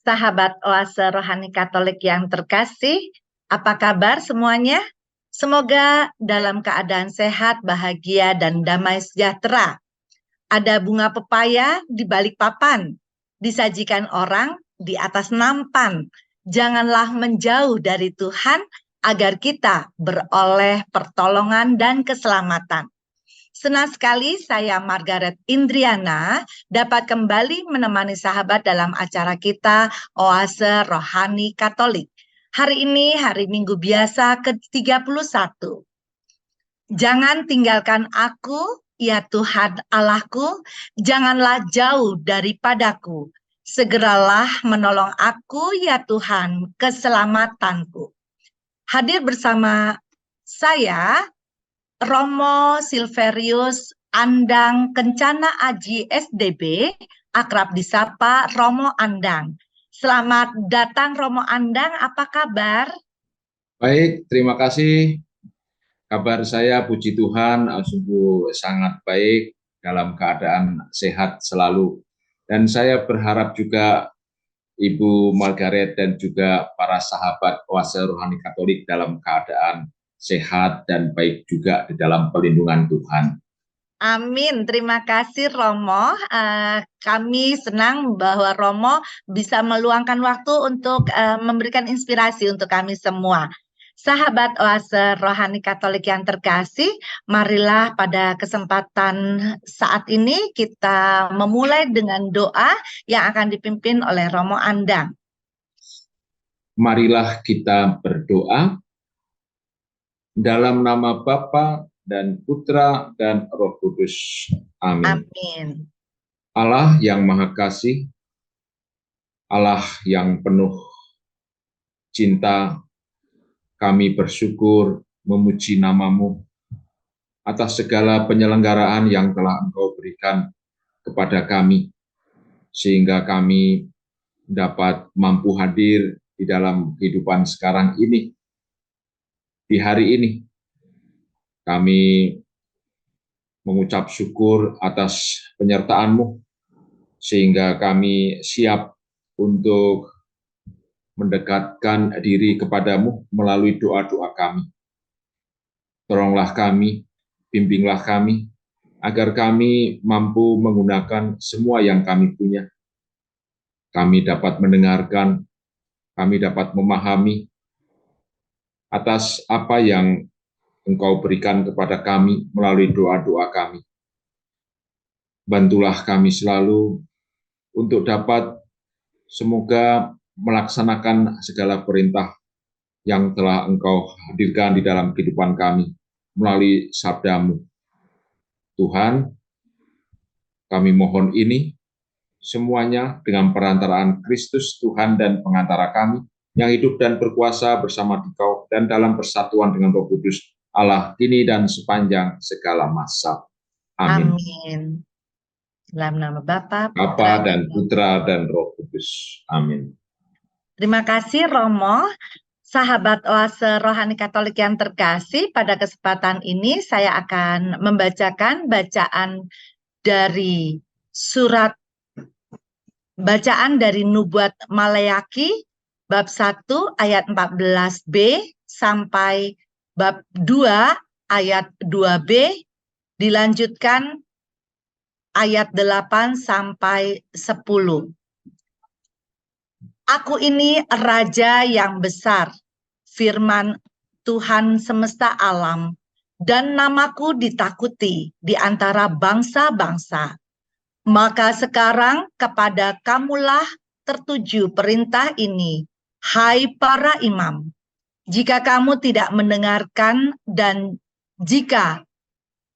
Sahabat Oase Rohani Katolik yang terkasih, apa kabar semuanya? Semoga dalam keadaan sehat, bahagia, dan damai sejahtera. Ada bunga pepaya di balik papan, disajikan orang di atas nampan. Janganlah menjauh dari Tuhan agar kita beroleh pertolongan dan keselamatan. Senang sekali saya Margaret Indriana dapat kembali menemani sahabat dalam acara kita Oase Rohani Katolik. Hari ini hari Minggu biasa ke-31. Jangan tinggalkan aku, ya Tuhan Allahku, janganlah jauh daripadaku. Segeralah menolong aku, ya Tuhan, keselamatanku. Hadir bersama saya Romo Silverius Andang Kencana Aji SDB, akrab disapa Romo Andang. Selamat datang Romo Andang, apa kabar? Baik, terima kasih. Kabar saya puji Tuhan sungguh sangat baik, dalam keadaan sehat selalu. Dan saya berharap juga Ibu Margaret dan juga para sahabat Oase Rohani Katolik dalam keadaan sehat dan baik juga di dalam perlindungan Tuhan. Amin, terima kasih Romo. Kami senang bahwa Romo bisa meluangkan waktu untuk memberikan inspirasi untuk kami semua. Sahabat Oase Rohani Katolik yang terkasih, marilah pada kesempatan saat ini kita memulai dengan doa yang akan dipimpin oleh Romo Andang. Marilah kita berdoa. Dalam nama Bapa dan Putra dan Roh Kudus. Amin. Amin. Allah yang Maha Kasih, Allah yang penuh cinta, kami bersyukur memuji nama-Mu atas segala penyelenggaraan yang telah Engkau berikan kepada kami, sehingga kami dapat mampu hadir di dalam kehidupan sekarang ini. Di hari ini, kami mengucap syukur atas penyertaan-Mu, sehingga kami siap untuk mendekatkan diri kepada-Mu melalui doa-doa kami. Tolonglah kami, bimbinglah kami, agar kami mampu menggunakan semua yang kami punya. Kami dapat mendengarkan, kami dapat memahami atas apa yang Engkau berikan kepada kami melalui doa-doa kami. Bantulah kami selalu untuk dapat semoga melaksanakan segala perintah yang telah Engkau hadirkan di dalam kehidupan kami melalui sabda-Mu. Tuhan, kami mohon ini semuanya dengan perantaraan Kristus Tuhan dan pengantara kami, yang hidup dan berkuasa bersama Dikau dan dalam persatuan dengan Roh Kudus, Allah kini dan sepanjang segala masa. Amin. Amin. Dalam nama Bapa, Bapa dan Putra dan Roh Kudus. Amin. Terima kasih Romo. Sahabat Oase Rohani Katolik yang terkasih, pada kesempatan ini saya akan membacakan bacaan dari bacaan dari Nubuat Maleaki bab 1 ayat 14b sampai bab 2 ayat 2b, dilanjutkan ayat 8 sampai 10. Aku ini Raja yang besar, firman Tuhan semesta alam, dan namaku ditakuti di antara bangsa-bangsa. Maka sekarang kepada kamulah tertuju perintah ini, hai para imam. Jika kamu tidak mendengarkan dan jika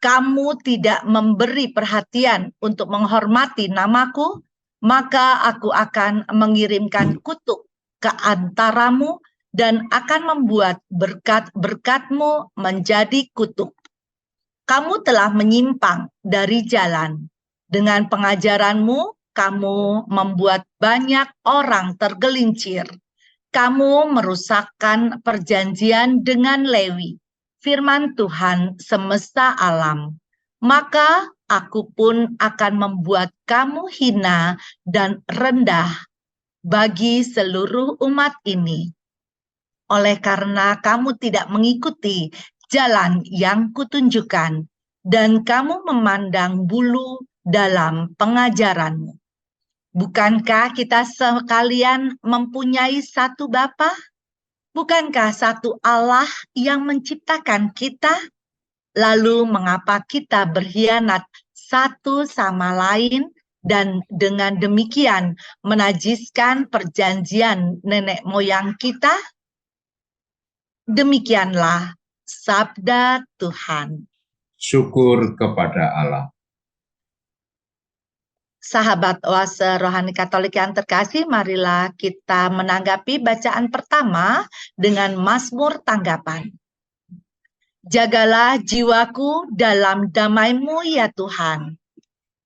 kamu tidak memberi perhatian untuk menghormati namaku, maka aku akan mengirimkan kutuk ke antaramu dan akan membuat berkat-berkatmu menjadi kutuk. Kamu telah menyimpang dari jalan. Dengan pengajaranmu, kamu membuat banyak orang tergelincir. Kamu merusakkan perjanjian dengan Lewi, firman Tuhan semesta alam. Maka aku pun akan membuat kamu hina dan rendah bagi seluruh umat ini. Oleh karena kamu tidak mengikuti jalan yang kutunjukkan, dan kamu memandang bulu dalam pengajaranmu. Bukankah kita sekalian mempunyai satu Bapa? Bukankah satu Allah yang menciptakan kita? Lalu mengapa kita berkhianat satu sama lain dan dengan demikian menajiskan perjanjian nenek moyang kita? Demikianlah sabda Tuhan. Syukur kepada Allah. Sahabat Oase Rohani Katolik yang terkasih, marilah kita menanggapi bacaan pertama dengan Mazmur tanggapan. Jagalah jiwaku dalam damai-Mu ya Tuhan.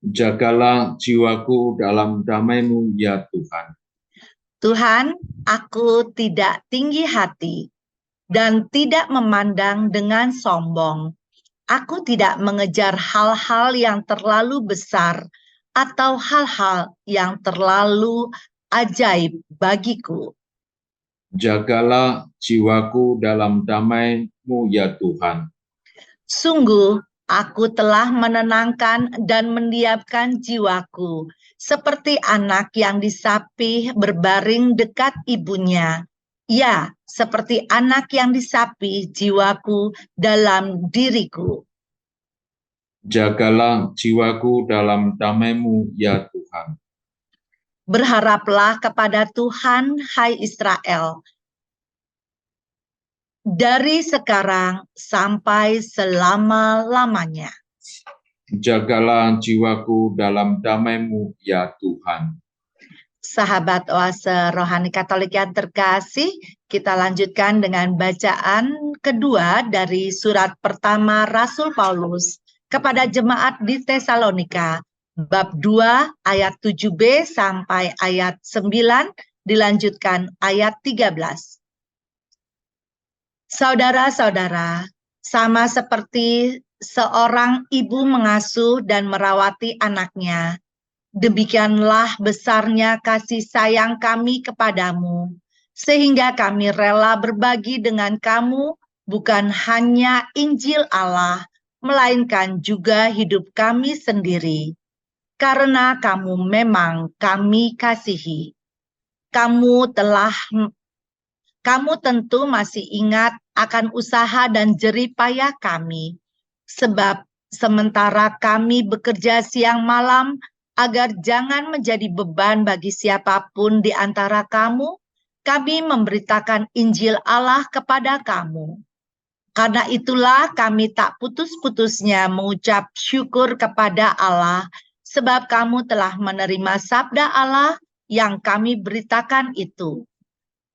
Jagalah jiwaku dalam damai-Mu ya Tuhan. Tuhan, aku tidak tinggi hati dan tidak memandang dengan sombong. Aku tidak mengejar hal-hal yang terlalu besar atau hal-hal yang terlalu ajaib bagiku. Jagalah jiwaku dalam damai-Mu ya Tuhan. Sungguh, aku telah menenangkan dan mendiamkan jiwaku, seperti anak yang disapih berbaring dekat ibunya. Ya, seperti anak yang disapih jiwaku dalam diriku. Jagalah jiwaku dalam damai-Mu ya Tuhan. Berharaplah kepada Tuhan, hai Israel, dari sekarang sampai selama-lamanya. Jagalah jiwaku dalam damai-Mu ya Tuhan. Sahabat Oase Rohani Katolik yang terkasih, kita lanjutkan dengan bacaan kedua dari surat pertama Rasul Paulus kepada jemaat di Tesalonika, bab 2 ayat 7b sampai ayat 9, dilanjutkan ayat 13. Saudara-saudara, sama seperti seorang ibu mengasuh dan merawati anaknya, demikianlah besarnya kasih sayang kami kepadamu, sehingga kami rela berbagi dengan kamu bukan hanya Injil Allah, melainkan juga hidup kami sendiri. Karena kamu memang kami kasihi. Kamu tentu masih ingat akan usaha dan jerih payah kami, sebab sementara kami bekerja siang malam agar jangan menjadi beban bagi siapapun di antara kamu, kami memberitakan Injil Allah kepada kamu. Karena itulah kami tak putus-putusnya mengucap syukur kepada Allah, sebab kamu telah menerima sabda Allah yang kami beritakan itu.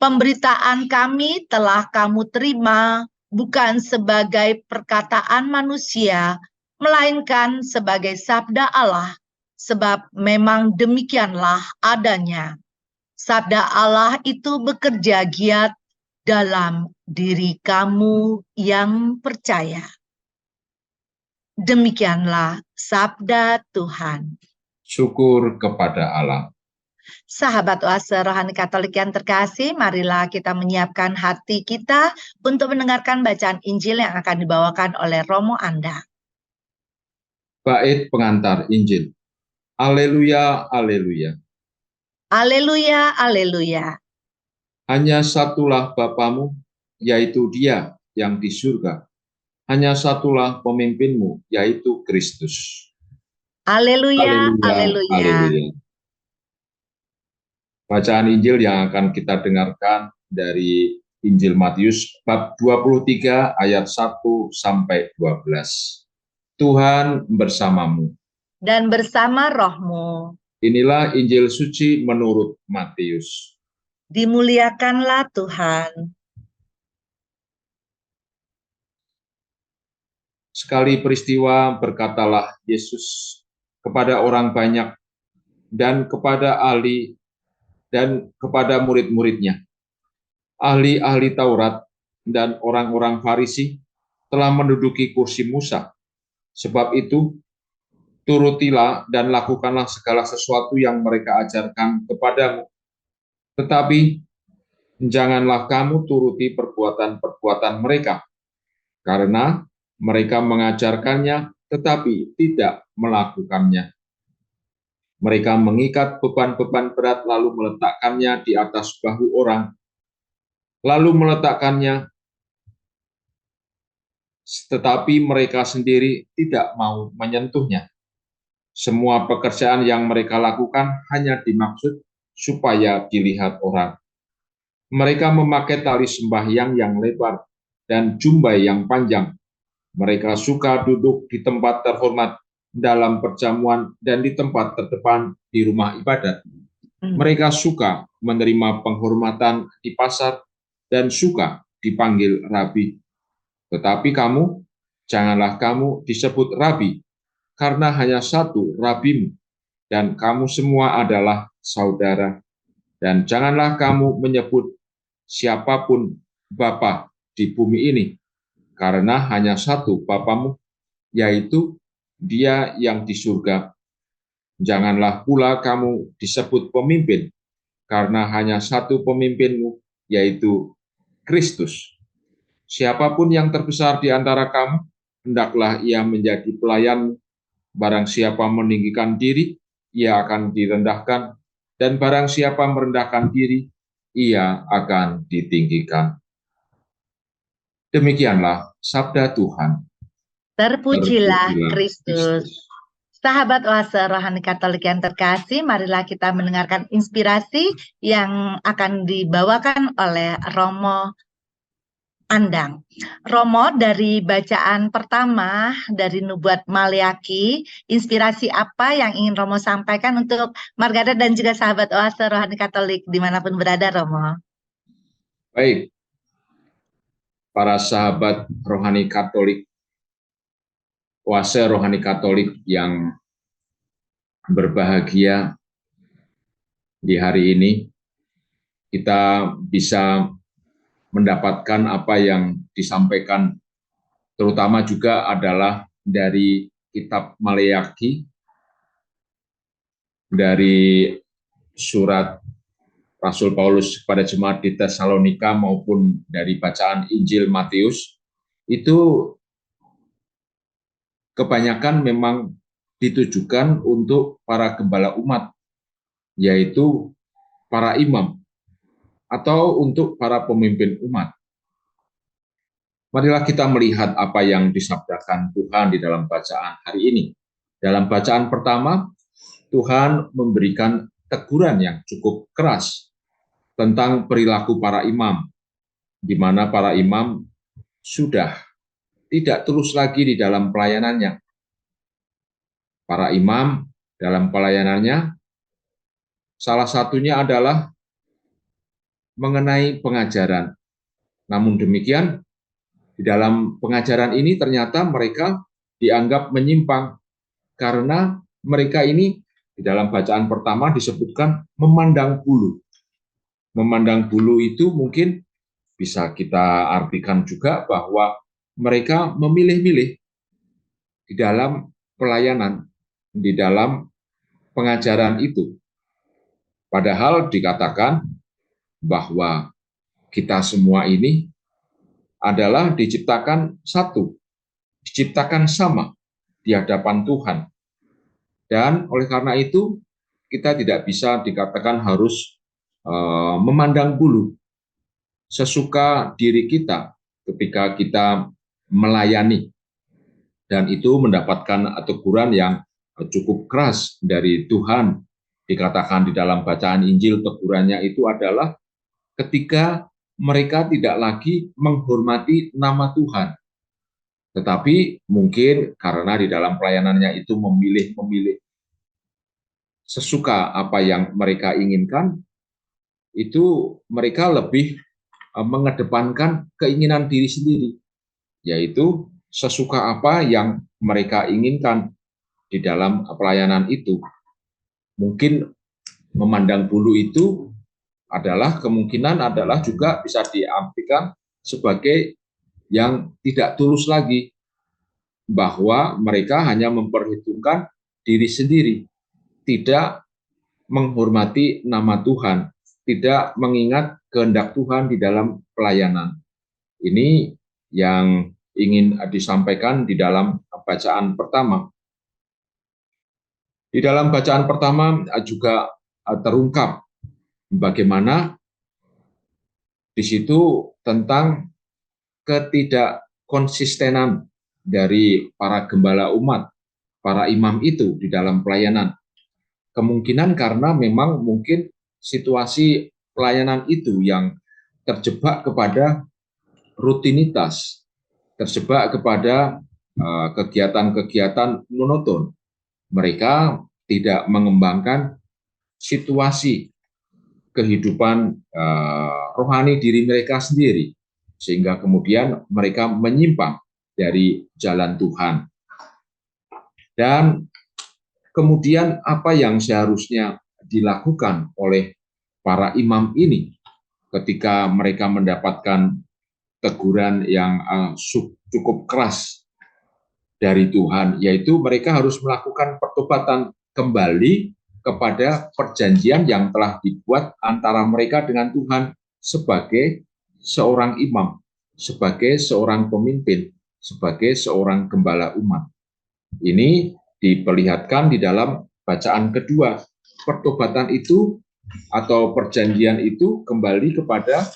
Pemberitaan kami telah kamu terima bukan sebagai perkataan manusia, melainkan sebagai sabda Allah, sebab memang demikianlah adanya. Sabda Allah itu bekerja giat dalam diri kamu yang percaya. Demikianlah sabda Tuhan. Syukur kepada Allah. Sahabat Oase Rohani Katolik yang terkasih, marilah kita menyiapkan hati kita untuk mendengarkan bacaan Injil yang akan dibawakan oleh Romo Anda. Bait pengantar Injil. Haleluya, haleluya. Haleluya, haleluya. Hanya satulah Bapamu, yaitu Dia yang di surga. Hanya satulah pemimpinmu, yaitu Kristus. Haleluya, Haleluya, haleluya. haleluya. Bacaan Injil yang akan kita dengarkan dari Injil Matius bab 23 ayat 1 sampai 12. Tuhan bersamamu. Dan bersama rohmu. Inilah Injil suci menurut Matius. Dimuliakanlah Tuhan. Sekali peristiwa berkatalah Yesus kepada orang banyak dan kepada ahli dan kepada murid-muridnya. Ahli-ahli Taurat dan orang-orang Farisi telah menduduki kursi Musa. Sebab itu, turutilah dan lakukanlah segala sesuatu yang mereka ajarkan kepadamu. Tetapi janganlah kamu turuti perbuatan-perbuatan mereka, karena mereka mengajarkannya tetapi tidak melakukannya. Mereka mengikat beban-beban berat lalu meletakkannya di atas bahu orang, lalu meletakkannya, tetapi mereka sendiri tidak mau menyentuhnya. Semua pekerjaan yang mereka lakukan hanya dimaksud supaya dilihat orang. Mereka memakai tali sembahyang yang lebar dan jumbai yang panjang. Mereka suka duduk di tempat terhormat dalam perjamuan dan di tempat terdepan di rumah ibadat. Mereka suka menerima penghormatan di pasar dan suka dipanggil rabi. Tetapi kamu, janganlah kamu disebut rabi, karena hanya satu rabimu, dan kamu semua adalah saudara. Dan janganlah kamu menyebut siapapun Bapa di bumi ini, karena hanya satu Bapamu, yaitu Dia yang di surga. Janganlah pula kamu disebut pemimpin, karena hanya satu pemimpinmu, yaitu Kristus. Siapapun yang terbesar di antara kamu, hendaklah ia menjadi pelayan. Barang siapa meninggikan diri, ia akan direndahkan, dan barang siapa merendahkan diri, ia akan ditinggikan. Demikianlah sabda Tuhan. Terpujilah Kristus. Sahabat Oase Rohani Katolik yang terkasih, marilah kita mendengarkan inspirasi yang akan dibawakan oleh Romo Andang. Romo, dari bacaan pertama dari Nubuat Maleaki, inspirasi apa yang ingin Romo sampaikan untuk Margaret dan juga sahabat Oase Rohani Katolik dimanapun berada, Romo? Baik, para sahabat Rohani Katolik, Oase Rohani Katolik yang berbahagia, di hari ini kita bisa mendapatkan apa yang disampaikan, terutama juga adalah dari kitab Maleaki, dari surat Rasul Paulus kepada jemaat di Tesalonika maupun dari bacaan Injil Matius, itu kebanyakan memang ditujukan untuk para gembala umat, yaitu para imam, atau untuk para pemimpin umat. Marilah kita melihat apa yang disabdakan Tuhan di dalam bacaan hari ini. Dalam bacaan pertama, Tuhan memberikan teguran yang cukup keras tentang perilaku para imam, di mana para imam sudah tidak tulus lagi di dalam pelayanannya. Para imam dalam pelayanannya, salah satunya adalah mengenai pengajaran. Namun demikian, di dalam pengajaran ini ternyata mereka dianggap menyimpang, karena mereka ini di dalam bacaan pertama disebutkan memandang bulu. Memandang bulu itu mungkin bisa kita artikan juga bahwa mereka memilih-milih di dalam pelayanan, di dalam pengajaran itu. Padahal dikatakan bahwa kita semua ini adalah diciptakan satu, diciptakan sama di hadapan Tuhan. Dan oleh karena itu, kita tidak bisa dikatakan harus memandang bulu sesuka diri kita ketika kita melayani. Dan itu mendapatkan teguran yang cukup keras dari Tuhan. Dikatakan di dalam bacaan Injil, tegurannya itu adalah ketika mereka tidak lagi menghormati nama Tuhan, tetapi mungkin karena di dalam pelayanannya itu memilih sesuka apa yang mereka inginkan, itu mereka lebih mengedepankan keinginan diri sendiri, yaitu sesuka apa yang mereka inginkan di dalam pelayanan itu. Mungkin memandang bulu itu adalah kemungkinan adalah juga bisa diartikan sebagai yang tidak tulus lagi, bahwa mereka hanya memperhitungkan diri sendiri, tidak menghormati nama Tuhan. tidak mengingat kehendak Tuhan di dalam pelayanan. Ini yang ingin disampaikan di dalam bacaan pertama. Di dalam bacaan pertama juga terungkap bagaimana di situ tentang ketidakkonsistenan dari para gembala umat, para imam itu di dalam pelayanan. Kemungkinan karena memang mungkin situasi pelayanan itu yang terjebak kepada rutinitas, terjebak kepada kegiatan-kegiatan monoton. Mereka tidak mengembangkan situasi kehidupan rohani diri mereka sendiri, sehingga kemudian mereka menyimpang dari jalan Tuhan. Dan kemudian apa yang seharusnya dilakukan oleh para imam ini ketika mereka mendapatkan teguran yang cukup keras dari Tuhan, yaitu mereka harus melakukan pertobatan kembali kepada perjanjian yang telah dibuat antara mereka dengan Tuhan sebagai seorang imam, sebagai seorang pemimpin, sebagai seorang gembala umat. Ini diperlihatkan di dalam bacaan kedua. Pertobatan itu atau perjanjian itu kembali kepada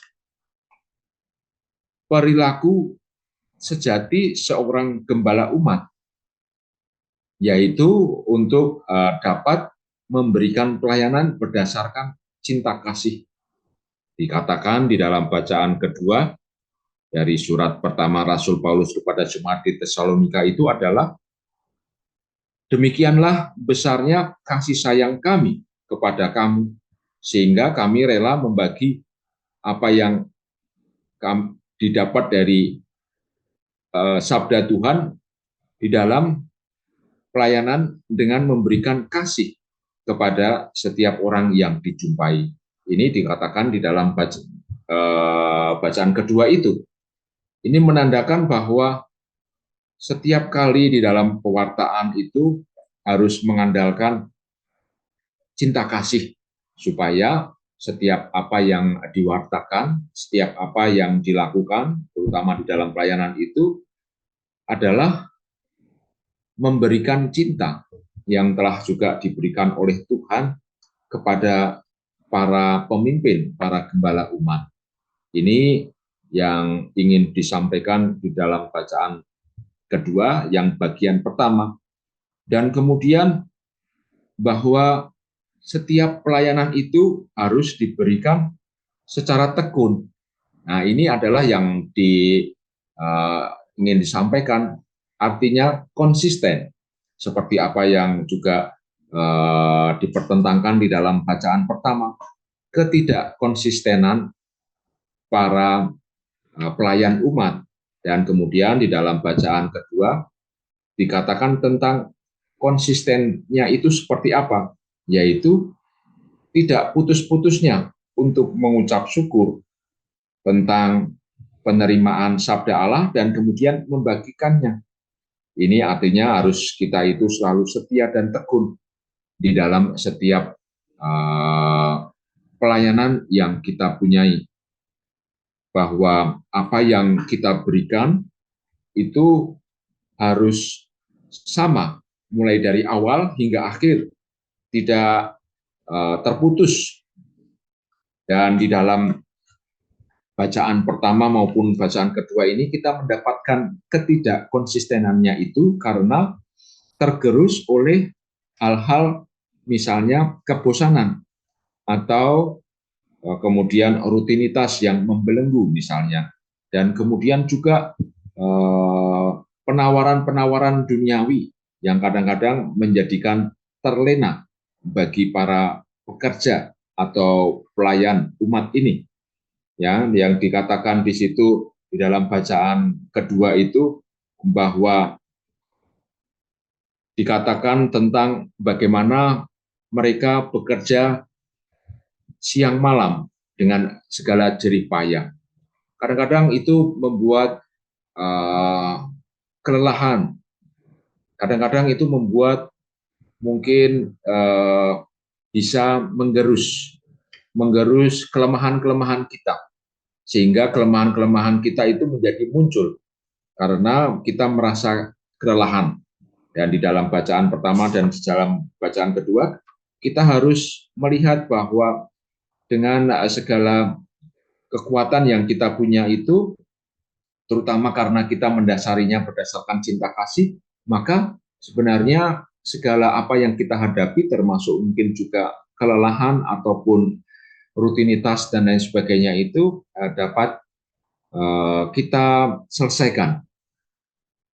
perilaku sejati seorang gembala umat, yaitu untuk dapat memberikan pelayanan berdasarkan cinta kasih. Dikatakan di dalam bacaan kedua dari surat pertama Rasul Paulus kepada jemaat di Tesalonika itu adalah, demikianlah besarnya kasih sayang kami kepada kamu, sehingga kami rela membagi apa yang kami didapat dari sabda Tuhan di dalam pelayanan dengan memberikan kasih kepada setiap orang yang dijumpai. Ini dikatakan di dalam bacaan kedua itu. Ini menandakan bahwa setiap kali di dalam pewartaan itu harus mengandalkan cinta kasih, supaya setiap apa yang diwartakan, setiap apa yang dilakukan, terutama di dalam pelayanan itu, adalah memberikan cinta yang telah juga diberikan oleh Tuhan kepada para pemimpin, para gembala umat. Ini yang ingin disampaikan di dalam bacaan kedua, yang bagian pertama. Dan kemudian bahwa setiap pelayanan itu harus diberikan secara tekun. Nah, ini adalah yang ingin disampaikan, artinya konsisten, seperti apa yang juga dipertentangkan di dalam bacaan pertama, ketidakkonsistenan para pelayan umat. Dan kemudian di dalam bacaan kedua dikatakan tentang konsistennya itu seperti apa, yaitu tidak putus-putusnya untuk mengucap syukur tentang penerimaan sabda Allah dan kemudian membagikannya. Ini artinya harus kita itu selalu setia dan tekun di dalam setiap pelayanan yang kita punyai, bahwa apa yang kita berikan itu harus sama mulai dari awal hingga akhir, tidak terputus. Dan di dalam bacaan pertama maupun bacaan kedua ini kita mendapatkan ketidakkonsistenannya itu karena tergerus oleh hal-hal misalnya kebosanan atau kemudian rutinitas yang membelenggu misalnya, dan kemudian juga penawaran-penawaran duniawi yang kadang-kadang menjadikan terlena bagi para pekerja atau pelayan umat ini. Ya, yang dikatakan di situ di dalam bacaan kedua itu bahwa dikatakan tentang bagaimana mereka bekerja siang malam dengan segala jerih payah. Kadang-kadang itu membuat kelelahan. Kadang-kadang itu membuat mungkin bisa menggerus menggerus kelemahan-kelemahan kita, sehingga kelemahan-kelemahan kita itu menjadi muncul karena kita merasa kelelahan. Dan di dalam bacaan pertama dan di dalam bacaan kedua, kita harus melihat bahwa dengan segala kekuatan yang kita punya itu, terutama karena kita mendasarinya berdasarkan cinta kasih, maka sebenarnya segala apa yang kita hadapi, termasuk mungkin juga kelelahan ataupun rutinitas dan lain sebagainya itu dapat kita selesaikan,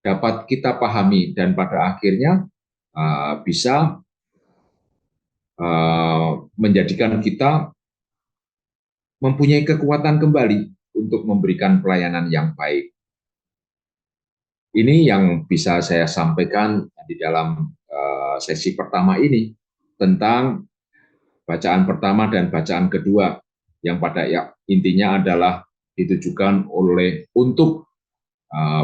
dapat kita pahami, dan pada akhirnya bisa menjadikan kita mempunyai kekuatan kembali untuk memberikan pelayanan yang baik. Ini yang bisa saya sampaikan di dalam sesi pertama ini tentang bacaan pertama dan bacaan kedua, yang pada intinya adalah ditujukan untuk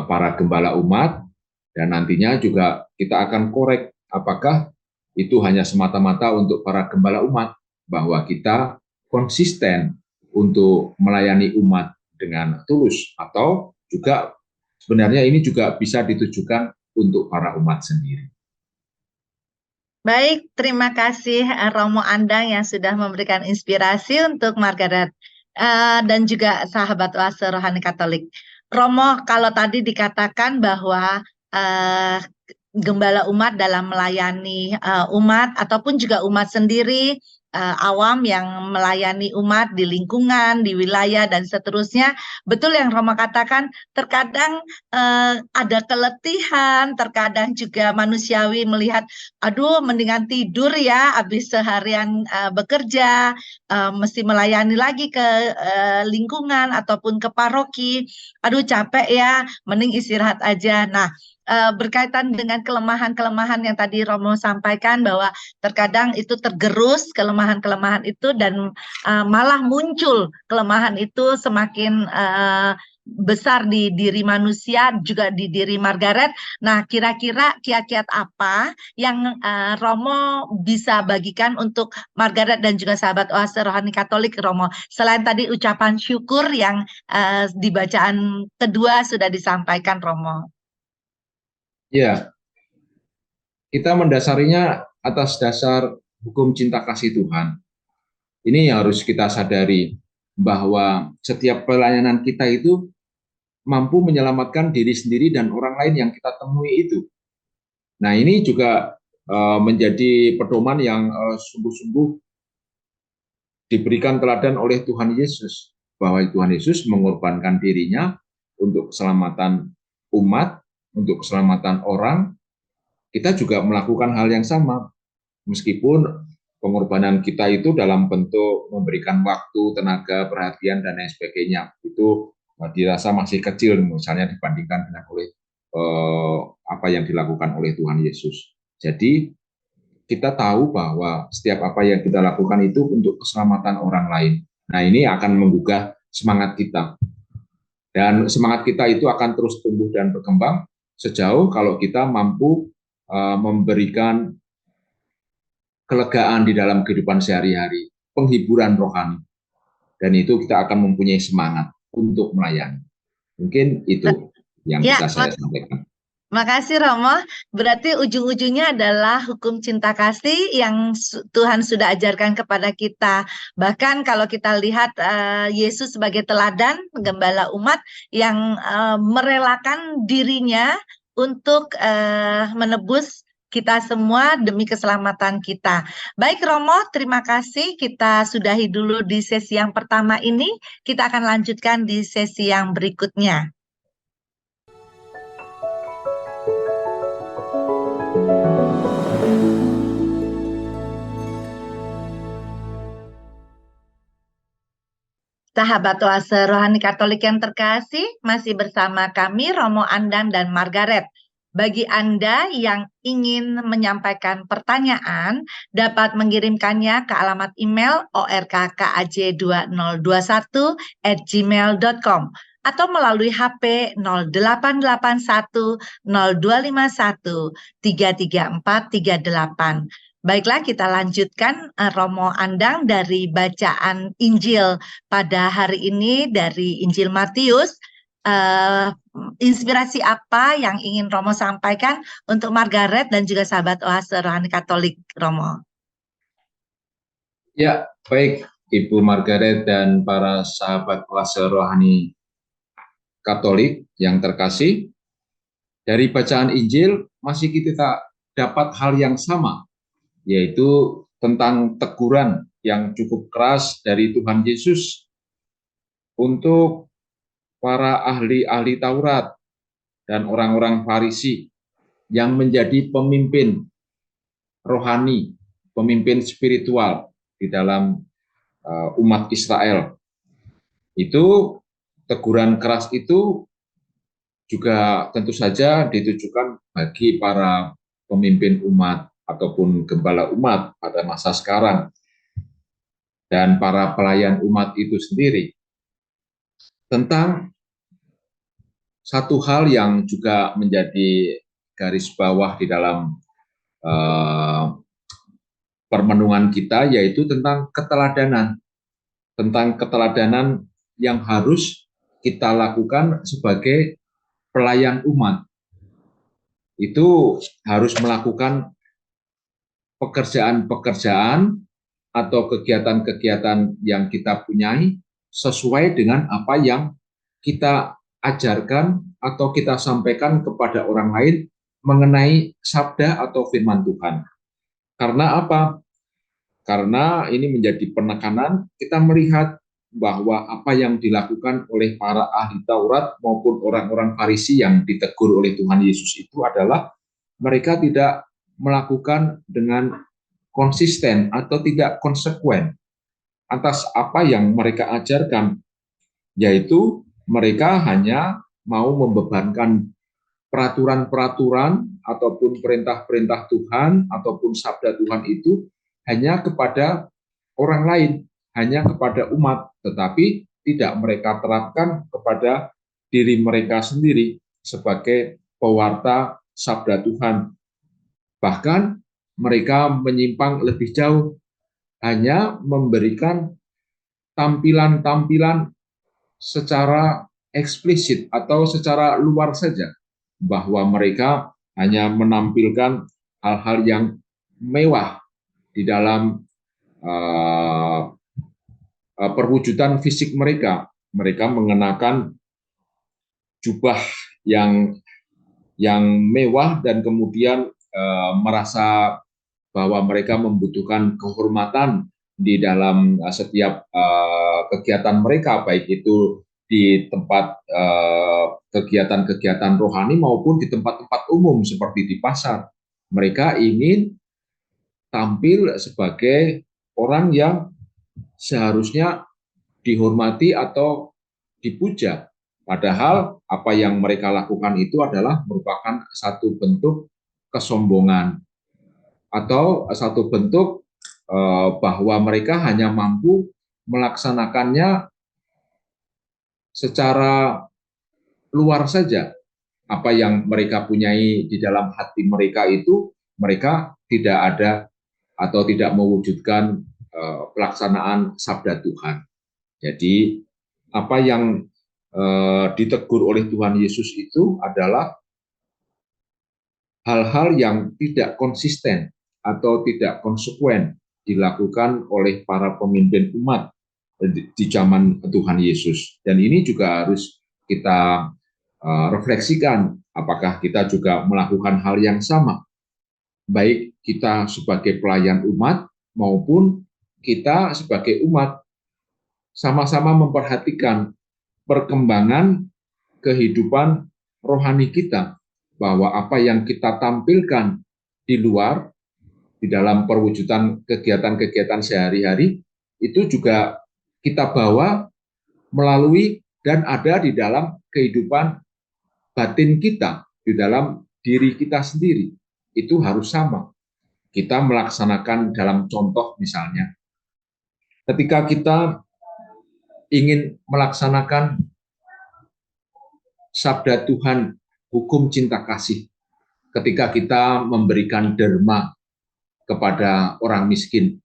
para gembala umat, dan nantinya juga kita akan korek apakah itu hanya semata-mata untuk para gembala umat, bahwa kita konsisten untuk melayani umat dengan tulus, atau juga sebenarnya ini juga bisa ditujukan untuk para umat sendiri. Baik, terima kasih Romo Andang yang sudah memberikan inspirasi untuk Margaret dan juga sahabat Oase Rohani Katolik. Romo, kalau tadi dikatakan bahwa gembala umat dalam melayani umat ataupun juga umat sendiri, awam yang melayani umat di lingkungan, di wilayah dan seterusnya, betul yang Romo katakan, terkadang ada keletihan, terkadang juga manusiawi melihat, aduh mendingan tidur ya, habis seharian bekerja, mesti melayani lagi ke lingkungan ataupun ke paroki, aduh capek ya, mending istirahat aja. Nah, berkaitan dengan kelemahan-kelemahan yang tadi Romo sampaikan, bahwa terkadang itu tergerus kelemahan-kelemahan itu, dan malah muncul kelemahan itu semakin besar di diri manusia, juga di diri Margaret. Nah, kira-kira kiat-kiat apa yang Romo bisa bagikan untuk Margaret dan juga sahabat Oase Rohani Katolik, Romo? Selain tadi ucapan syukur yang di bacaan kedua sudah disampaikan, Romo. Ya, kita mendasarinya atas dasar hukum cinta kasih Tuhan. Ini yang harus kita sadari, bahwa setiap pelayanan kita itu mampu menyelamatkan diri sendiri dan orang lain yang kita temui itu. Nah, ini juga menjadi pedoman yang sungguh-sungguh diberikan teladan oleh Tuhan Yesus, bahwa Tuhan Yesus mengorbankan dirinya untuk keselamatan umat, untuk keselamatan orang. Kita juga melakukan hal yang sama, meskipun pengorbanan kita itu dalam bentuk memberikan waktu, tenaga, perhatian, dan lain sebagainya, itu dirasa masih kecil misalnya dibandingkan dengan apa yang dilakukan oleh Tuhan Yesus. Jadi kita tahu bahwa setiap apa yang kita lakukan itu untuk keselamatan orang lain. Nah, ini akan menggugah semangat kita, dan semangat kita itu akan terus tumbuh dan berkembang sejauh kalau kita mampu memberikan kelegaan di dalam kehidupan sehari-hari, penghiburan rohani, dan itu kita akan mempunyai semangat untuk melayani. Mungkin itu yang bisa saya sampaikan. Makasih Romo, berarti ujung-ujungnya adalah hukum cinta kasih yang Tuhan sudah ajarkan kepada kita. Bahkan kalau kita lihat Yesus sebagai teladan, gembala umat yang merelakan dirinya untuk menebus kita semua demi keselamatan kita. Baik Romo, terima kasih. Kita sudahi dulu di sesi yang pertama ini. Kita akan lanjutkan di sesi yang berikutnya. Sahabat Oase Rohani Katolik yang terkasih, masih bersama kami Romo Andang dan Margaret. Bagi Anda yang ingin menyampaikan pertanyaan, dapat mengirimkannya ke alamat email orkkaj2021@gmail.com atau melalui HP 0881 0251 33438. Baiklah, kita lanjutkan Romo Andang dari bacaan Injil pada hari ini dari Injil Matius. Inspirasi apa yang ingin Romo sampaikan untuk Margaret dan juga sahabat Oase Rohani Katolik, Romo? Ya, baik Ibu Margaret dan para sahabat Oase Rohani Katolik yang terkasih, dari bacaan Injil masih kita dapat hal yang sama, yaitu tentang teguran yang cukup keras dari Tuhan Yesus untuk para ahli-ahli Taurat dan orang-orang Farisi yang menjadi pemimpin rohani, pemimpin spiritual di dalam umat Israel. Itu teguran keras itu juga tentu saja ditujukan bagi para pemimpin umat ataupun gembala umat pada masa sekarang dan para pelayan umat itu sendiri, tentang satu hal yang juga menjadi garis bawah di dalam permenungan kita, yaitu tentang keteladanan yang harus kita lakukan sebagai pelayan umat. Itu harus melakukan pekerjaan-pekerjaan atau kegiatan-kegiatan yang kita punyai sesuai dengan apa yang kita ajarkan atau kita sampaikan kepada orang lain mengenai sabda atau firman Tuhan. Karena apa? Karena ini menjadi penekanan, kita melihat bahwa apa yang dilakukan oleh para ahli Taurat maupun orang-orang Farisi yang ditegur oleh Tuhan Yesus itu adalah mereka tidak melakukan dengan konsisten atau tidak konsekuen atas apa yang mereka ajarkan, yaitu mereka hanya mau membebankan peraturan-peraturan ataupun perintah-perintah Tuhan ataupun sabda Tuhan itu hanya kepada orang lain, hanya kepada umat, tetapi tidak mereka terapkan kepada diri mereka sendiri sebagai pewarta sabda Tuhan. Bahkan mereka menyimpang lebih jauh, hanya memberikan tampilan-tampilan secara eksplisit atau secara luar saja, bahwa mereka hanya menampilkan hal-hal yang mewah di dalam perwujudan fisik mereka. Mereka mengenakan jubah yang mewah dan kemudian merasa bahwa mereka membutuhkan kehormatan di dalam setiap kegiatan mereka, baik itu di tempat kegiatan-kegiatan rohani maupun di tempat-tempat umum seperti di pasar. Mereka ingin tampil sebagai orang yang seharusnya dihormati atau dipuja. Padahal apa yang mereka lakukan itu adalah merupakan satu bentuk kesombongan atau satu bentuk bahwa mereka hanya mampu melaksanakannya secara luar saja. Apa yang mereka punyai di dalam hati mereka itu mereka tidak ada atau tidak mewujudkan pelaksanaan sabda Tuhan. Jadi apa yang ditegur oleh Tuhan Yesus itu adalah hal-hal yang tidak konsisten atau tidak konsekuen dilakukan oleh para pemimpin umat di zaman Tuhan Yesus. Dan ini juga harus kita refleksikan, apakah kita juga melakukan hal yang sama, baik kita sebagai pelayan umat maupun kita sebagai umat, sama-sama memperhatikan perkembangan kehidupan rohani kita, bahwa apa yang kita tampilkan di luar, di dalam perwujudan kegiatan-kegiatan sehari-hari, itu juga kita bawa melalui dan ada di dalam kehidupan batin kita, di dalam diri kita sendiri. Itu harus sama. Kita melaksanakan dalam contoh misalnya, ketika kita ingin melaksanakan sabda Tuhan, hukum cinta kasih, ketika kita memberikan derma kepada orang miskin.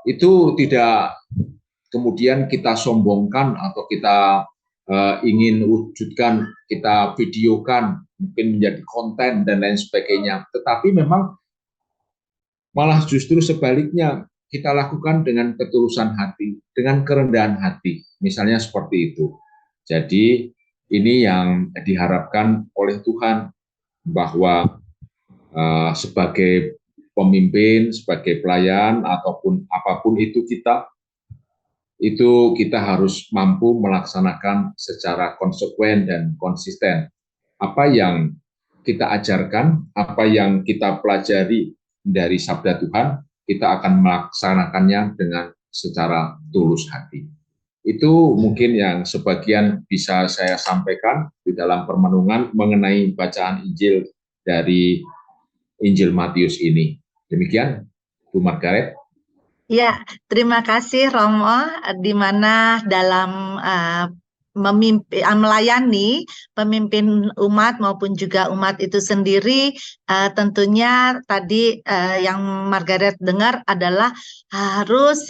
Itu tidak kemudian kita sombongkan atau kita ingin wujudkan, kita videokan, mungkin menjadi konten dan lain sebagainya. Tetapi memang malah justru sebaliknya, kita lakukan dengan ketulusan hati, dengan kerendahan hati, misalnya seperti itu. Jadi ini yang diharapkan oleh Tuhan, bahwa sebagai pemimpin, sebagai pelayan, ataupun apapun itu kita harus mampu melaksanakan secara konsekuen dan konsisten apa yang kita ajarkan, apa yang kita pelajari dari sabda Tuhan, kita akan melaksanakannya dengan secara tulus hati. Itu mungkin yang sebagian bisa saya sampaikan di dalam permenungan mengenai bacaan Injil dari Injil Matius ini. Demikian, Bu Margaret. Ya, terima kasih Romo, di mana dalam melayani pemimpin umat maupun juga umat itu sendiri, tentunya tadi yang Margaret dengar adalah harus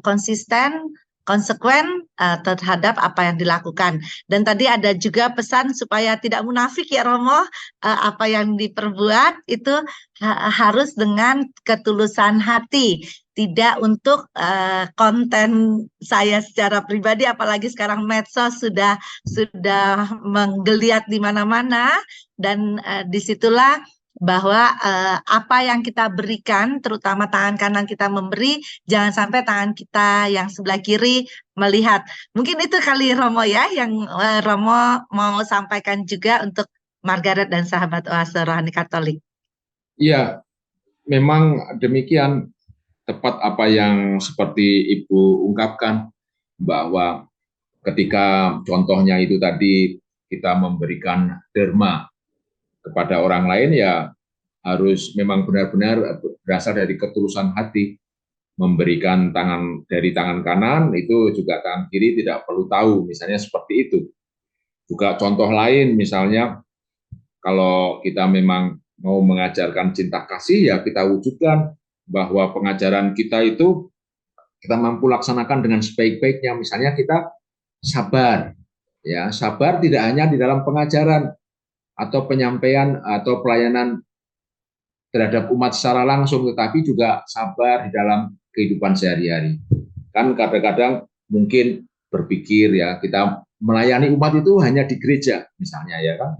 konsisten, konsekuen terhadap apa yang dilakukan. Dan tadi ada juga pesan supaya tidak munafik ya Romo, apa yang diperbuat itu harus dengan ketulusan hati, tidak untuk konten saya secara pribadi, apalagi sekarang medsos sudah menggeliat di mana-mana, dan disitulah bahwa apa yang kita berikan, terutama tangan kanan kita memberi, jangan sampai tangan kita yang sebelah kiri melihat. Mungkin itu kali Romo ya, yang Romo mau sampaikan juga untuk Margaret dan sahabat Oase Rohani Katolik. Iya, memang demikian, tepat apa yang seperti Ibu ungkapkan, bahwa ketika contohnya itu tadi kita memberikan derma kepada orang lain, ya harus memang benar-benar berasal dari ketulusan hati. Memberikan dari tangan kanan, itu juga tangan kiri tidak perlu tahu, misalnya seperti itu. Juga contoh lain, misalnya kalau kita memang mau mengajarkan cinta kasih, ya kita wujudkan bahwa pengajaran kita itu kita mampu laksanakan dengan sebaik-baiknya. Misalnya kita sabar, ya sabar tidak hanya di dalam pengajaran atau penyampaian atau pelayanan terhadap umat secara langsung, tetapi juga sabar di dalam kehidupan sehari-hari. Kan kadang-kadang mungkin berpikir ya, kita melayani umat itu hanya di gereja, misalnya ya kan,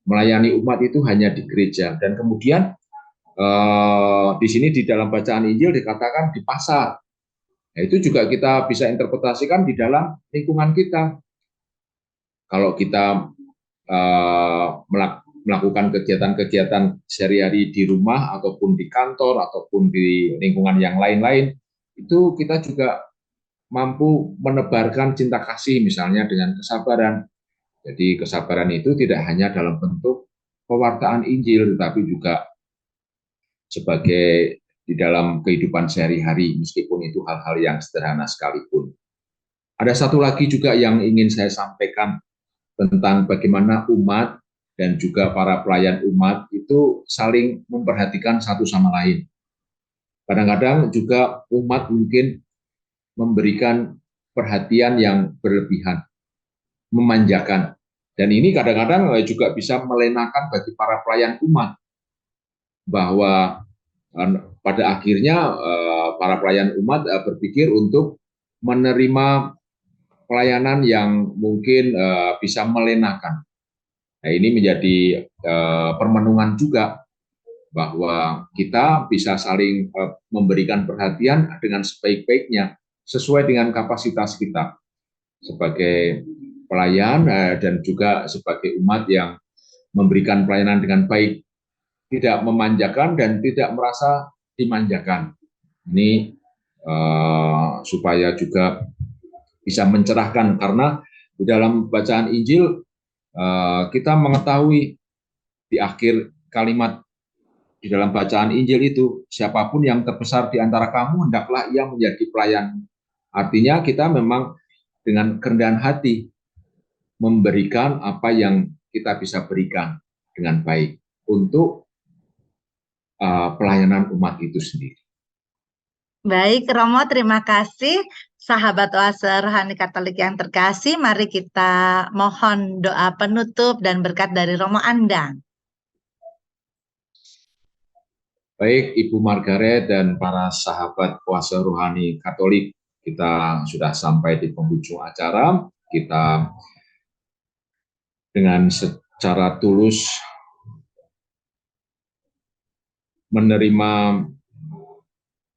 melayani umat itu hanya di gereja, dan kemudian di sini di dalam bacaan Injil dikatakan di pasar. Nah, itu juga kita bisa interpretasikan di dalam lingkungan kita. Kalau kita melakukan kegiatan-kegiatan sehari-hari di rumah ataupun di kantor ataupun di lingkungan yang lain-lain, itu kita juga mampu menebarkan cinta kasih misalnya dengan kesabaran. Jadi kesabaran itu tidak hanya dalam bentuk pewartaan Injil, tetapi juga sebagai di dalam kehidupan sehari-hari, meskipun itu hal-hal yang sederhana sekalipun. Ada satu lagi juga yang ingin saya sampaikan tentang bagaimana umat dan juga para pelayan umat itu saling memperhatikan satu sama lain. Kadang-kadang juga umat mungkin memberikan perhatian yang berlebihan, memanjakan. Dan ini kadang-kadang juga bisa melenakan bagi para pelayan umat, bahwa pada akhirnya para pelayan umat berpikir untuk menerima pelayanan yang mungkin bisa melenakan. Nah, ini menjadi permenungan juga, bahwa kita bisa saling memberikan perhatian dengan sebaik-baiknya, sesuai dengan kapasitas kita sebagai pelayan dan juga sebagai umat yang memberikan pelayanan dengan baik, tidak memanjakan dan tidak merasa dimanjakan. Ini supaya juga bisa mencerahkan, karena di dalam bacaan Injil kita mengetahui di akhir kalimat di dalam bacaan Injil itu, siapapun yang terbesar di antara kamu, hendaklah ia menjadi pelayan. Artinya kita memang dengan kerendahan hati memberikan apa yang kita bisa berikan dengan baik untuk pelayanan umat itu sendiri. Baik, Romo, terima kasih. Sahabat Oase Rohani Katolik yang terkasih, mari kita mohon doa penutup dan berkat dari Romo Andang. Baik, Ibu Margaret dan para sahabat Oase Rohani Katolik, kita sudah sampai di penghujung acara. Kita dengan secara tulus menerima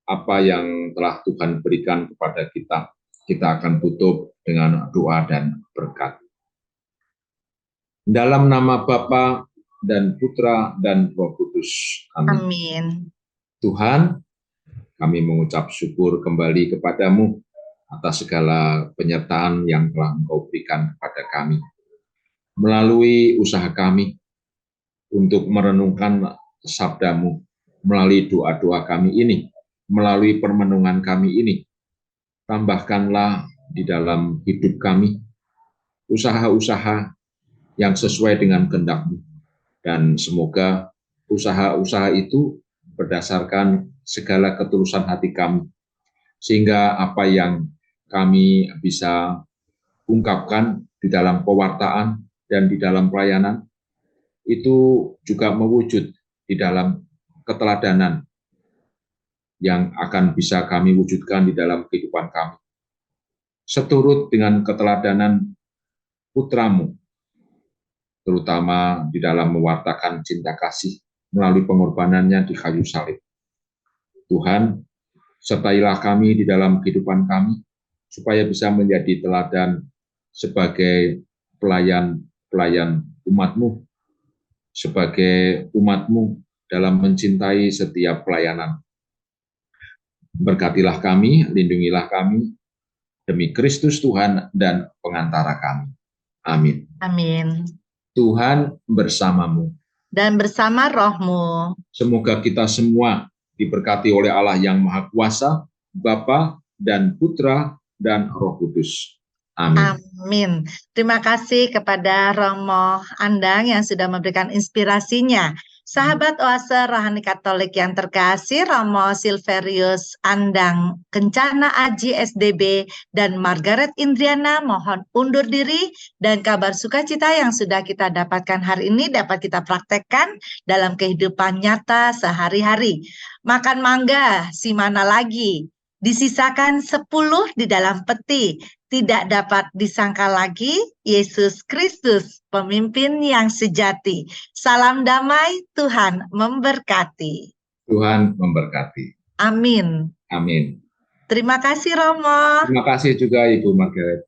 apa yang telah Tuhan berikan kepada kita. Kita akan tutup dengan doa dan berkat. Dalam nama Bapa dan Putra dan Roh Kudus. Amin. Amin. Tuhan, kami mengucap syukur kembali kepadamu atas segala penyertaan yang telah Engkau berikan kepada kami. Melalui usaha kami untuk merenungkan sabdamu, melalui doa-doa kami ini, melalui permenungan kami ini, tambahkanlah di dalam hidup kami usaha-usaha yang sesuai dengan kehendak-Mu. Dan semoga usaha-usaha itu berdasarkan segala ketulusan hati kami, sehingga apa yang kami bisa ungkapkan di dalam pewartaan dan di dalam pelayanan itu juga mewujud di dalam keteladanan yang akan bisa kami wujudkan di dalam kehidupan kami. Seturut dengan keteladanan putramu, terutama di dalam mewartakan cinta kasih melalui pengorbanannya di kayu salib. Tuhan, sertailah kami di dalam kehidupan kami, supaya bisa menjadi teladan sebagai pelayan umat-Mu, sebagai umat-Mu dalam mencintai setiap pelayanan. Berkatilah kami, lindungilah kami, demi Kristus Tuhan dan pengantara kami. Amin. Amin. Tuhan bersamamu. Dan bersama rohmu. Semoga kita semua diberkati oleh Allah yang Maha Kuasa, Bapa dan Putra dan Roh Kudus. Amin. Amin. Terima kasih kepada Romo Andang yang sudah memberikan inspirasinya. Sahabat Oase Rohani Katolik yang terkasih, Romo Silverius Andang Kencana Aji SDB dan Margaret Indriana mohon undur diri, dan kabar sukacita yang sudah kita dapatkan hari ini dapat kita praktekkan dalam kehidupan nyata sehari-hari. Makan mangga, si mana lagi? Disisakan 10 di dalam peti, tidak dapat disangka lagi, Yesus Kristus, pemimpin yang sejati. Salam damai, Tuhan memberkati. Tuhan memberkati. Amin. Amin. Terima kasih, Romo. Terima kasih juga Ibu Margaret.